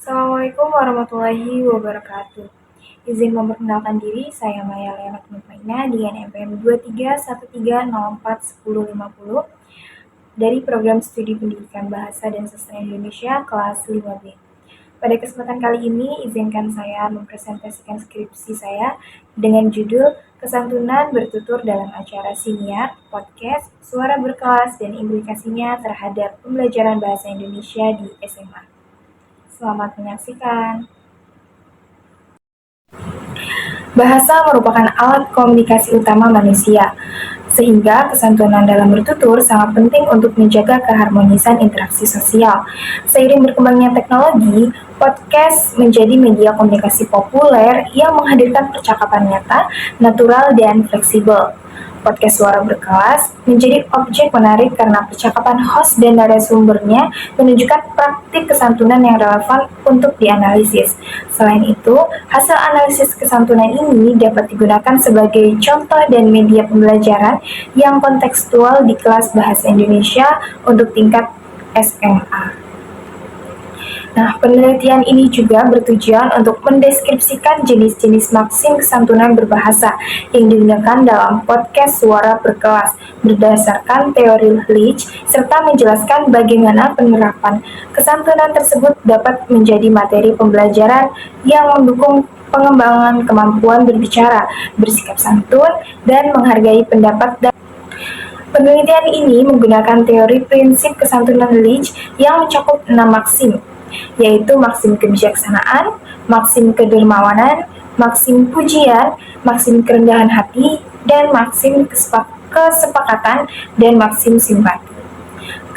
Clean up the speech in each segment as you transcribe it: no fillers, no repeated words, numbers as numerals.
Assalamualaikum warahmatullahi wabarakatuh. Izin memperkenalkan diri, saya Maya Leonard Mutmainah dengan NPM 2313041050 dari Program Studi Pendidikan Bahasa dan Sastra Indonesia kelas 5B. Pada kesempatan kali ini, izinkan saya mempresentasikan skripsi saya dengan judul Kesantunan Bertutur dalam Acara Siniar, Podcast, Suara Berkelas, dan Implikasinya terhadap Pembelajaran Bahasa Indonesia di SMA. Selamat menyaksikan. Bahasa merupakan alat komunikasi utama manusia, sehingga kesantunan dalam bertutur sangat penting untuk menjaga keharmonisan interaksi sosial. Seiring berkembangnya teknologi, podcast menjadi media komunikasi populer yang menghadirkan percakapan nyata, natural, dan fleksibel. Podcast Suara Berkelas menjadi objek menarik karena percakapan host dan narasumbernya menunjukkan praktik kesantunan yang relevan untuk dianalisis. Selain itu, hasil analisis kesantunan ini dapat digunakan sebagai contoh dan media pembelajaran yang kontekstual di kelas Bahasa Indonesia untuk tingkat SMA. Nah, penelitian ini juga bertujuan untuk mendeskripsikan jenis-jenis maksim kesantunan berbahasa yang digunakan dalam podcast Suara Berkelas berdasarkan teori Leach serta menjelaskan bagaimana penerapan kesantunan tersebut dapat menjadi materi pembelajaran yang mendukung pengembangan kemampuan berbicara, bersikap santun, dan menghargai pendapat dan penelitian ini menggunakan teori prinsip kesantunan Leach yang mencakup 6 maksim, yaitu maksim kebijaksanaan, maksim kedermawanan, maksim pujian, maksim kerendahan hati, dan maksim kesepakatan, dan maksim simpati.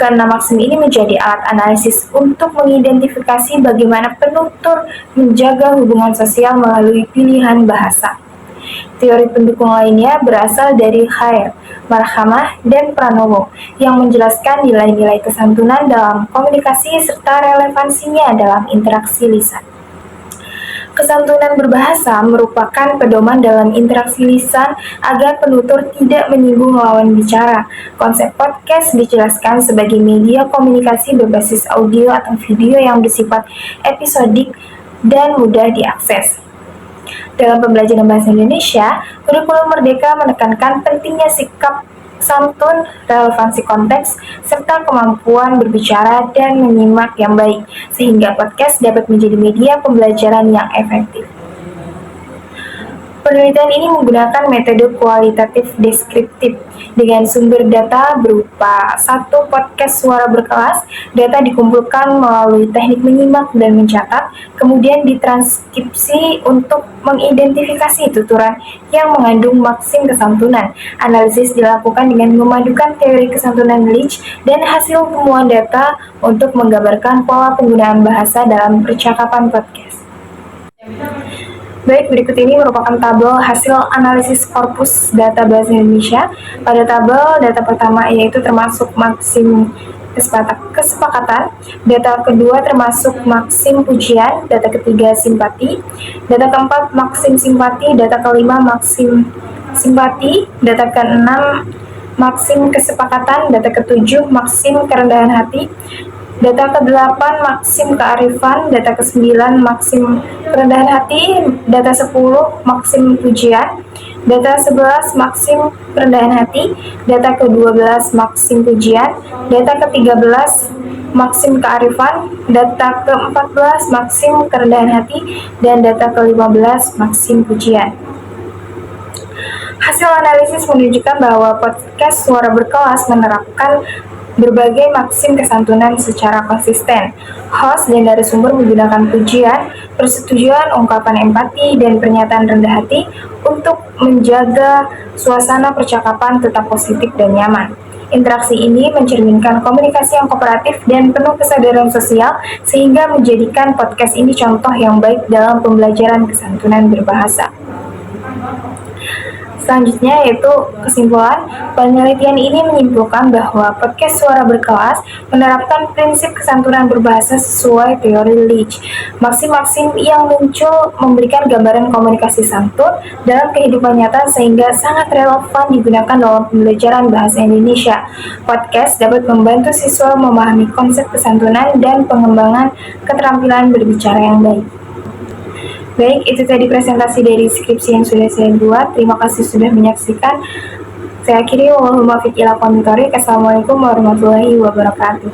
Keenam maksim ini menjadi alat analisis untuk mengidentifikasi bagaimana penutur menjaga hubungan sosial melalui pilihan bahasa. Teori pendukung lainnya berasal dari Khair, Marhamah, dan Pranowo yang menjelaskan nilai-nilai kesantunan dalam komunikasi serta relevansinya dalam interaksi lisan. Kesantunan berbahasa merupakan pedoman dalam interaksi lisan agar penutur tidak menyinggung lawan bicara. Konsep podcast dijelaskan sebagai media komunikasi berbasis audio atau video yang bersifat episodik dan mudah diakses. Dalam pembelajaran bahasa Indonesia, kurikulum Merdeka menekankan pentingnya sikap santun, relevansi konteks, serta kemampuan berbicara dan menyimak yang baik, sehingga podcast dapat menjadi media pembelajaran yang efektif. Penelitian ini menggunakan metode kualitatif deskriptif dengan sumber data berupa satu podcast suara berkelas, data dikumpulkan melalui teknik menyimak dan mencatat, kemudian ditranskripsi untuk mengidentifikasi tuturan yang mengandung maksim kesantunan. Analisis dilakukan dengan memadukan teori kesantunan Leach dan hasil temuan data untuk menggambarkan pola penggunaan bahasa dalam percakapan podcast. Baik, berikut ini merupakan tabel hasil analisis korpus data bahasa Indonesia. Pada tabel data pertama yaitu termasuk maksim kesepakatan, data kedua termasuk maksim pujian, data ketiga simpati, data keempat maksim simpati, data kelima maksim simpati, data keenam maksim kesepakatan, data ketujuh maksim kerendahan hati, data ke-8 maksim kearifan, data ke-9 maksim kerendahan hati, data 10 maksim pujian, data 11 maksim kerendahan hati, data ke-12 maksim pujian, data ke-13 maksim kearifan, data ke-14 maksim kerendahan hati, dan data ke-15 maksim pujian. Hasil analisis menunjukkan bahwa podcast Suara Berkelas menerapkan berbagai maksim kesantunan secara konsisten. Host dan narasumber menggunakan pujian, persetujuan, ungkapan empati, dan pernyataan rendah hati untuk menjaga suasana percakapan tetap positif dan nyaman. Interaksi ini mencerminkan komunikasi yang kooperatif dan penuh kesadaran sosial sehingga menjadikan podcast ini contoh yang baik dalam pembelajaran kesantunan berbahasa. Selanjutnya yaitu kesimpulan. Penelitian ini menyimpulkan bahwa podcast suara berkelas menerapkan prinsip kesantunan berbahasa sesuai teori Leach. Maksim-maksim yang muncul memberikan gambaran komunikasi santun dalam kehidupan nyata sehingga sangat relevan digunakan dalam pembelajaran bahasa Indonesia. Podcast dapat membantu siswa memahami konsep kesantunan dan pengembangan keterampilan berbicara yang baik. Baik, itu tadi presentasi dari skripsi yang sudah saya buat. Terima kasih sudah menyaksikan. Saya akhiri, wallahul muwaffiq ila aqwamit thoriq. Assalamualaikum warahmatullahi wabarakatuh.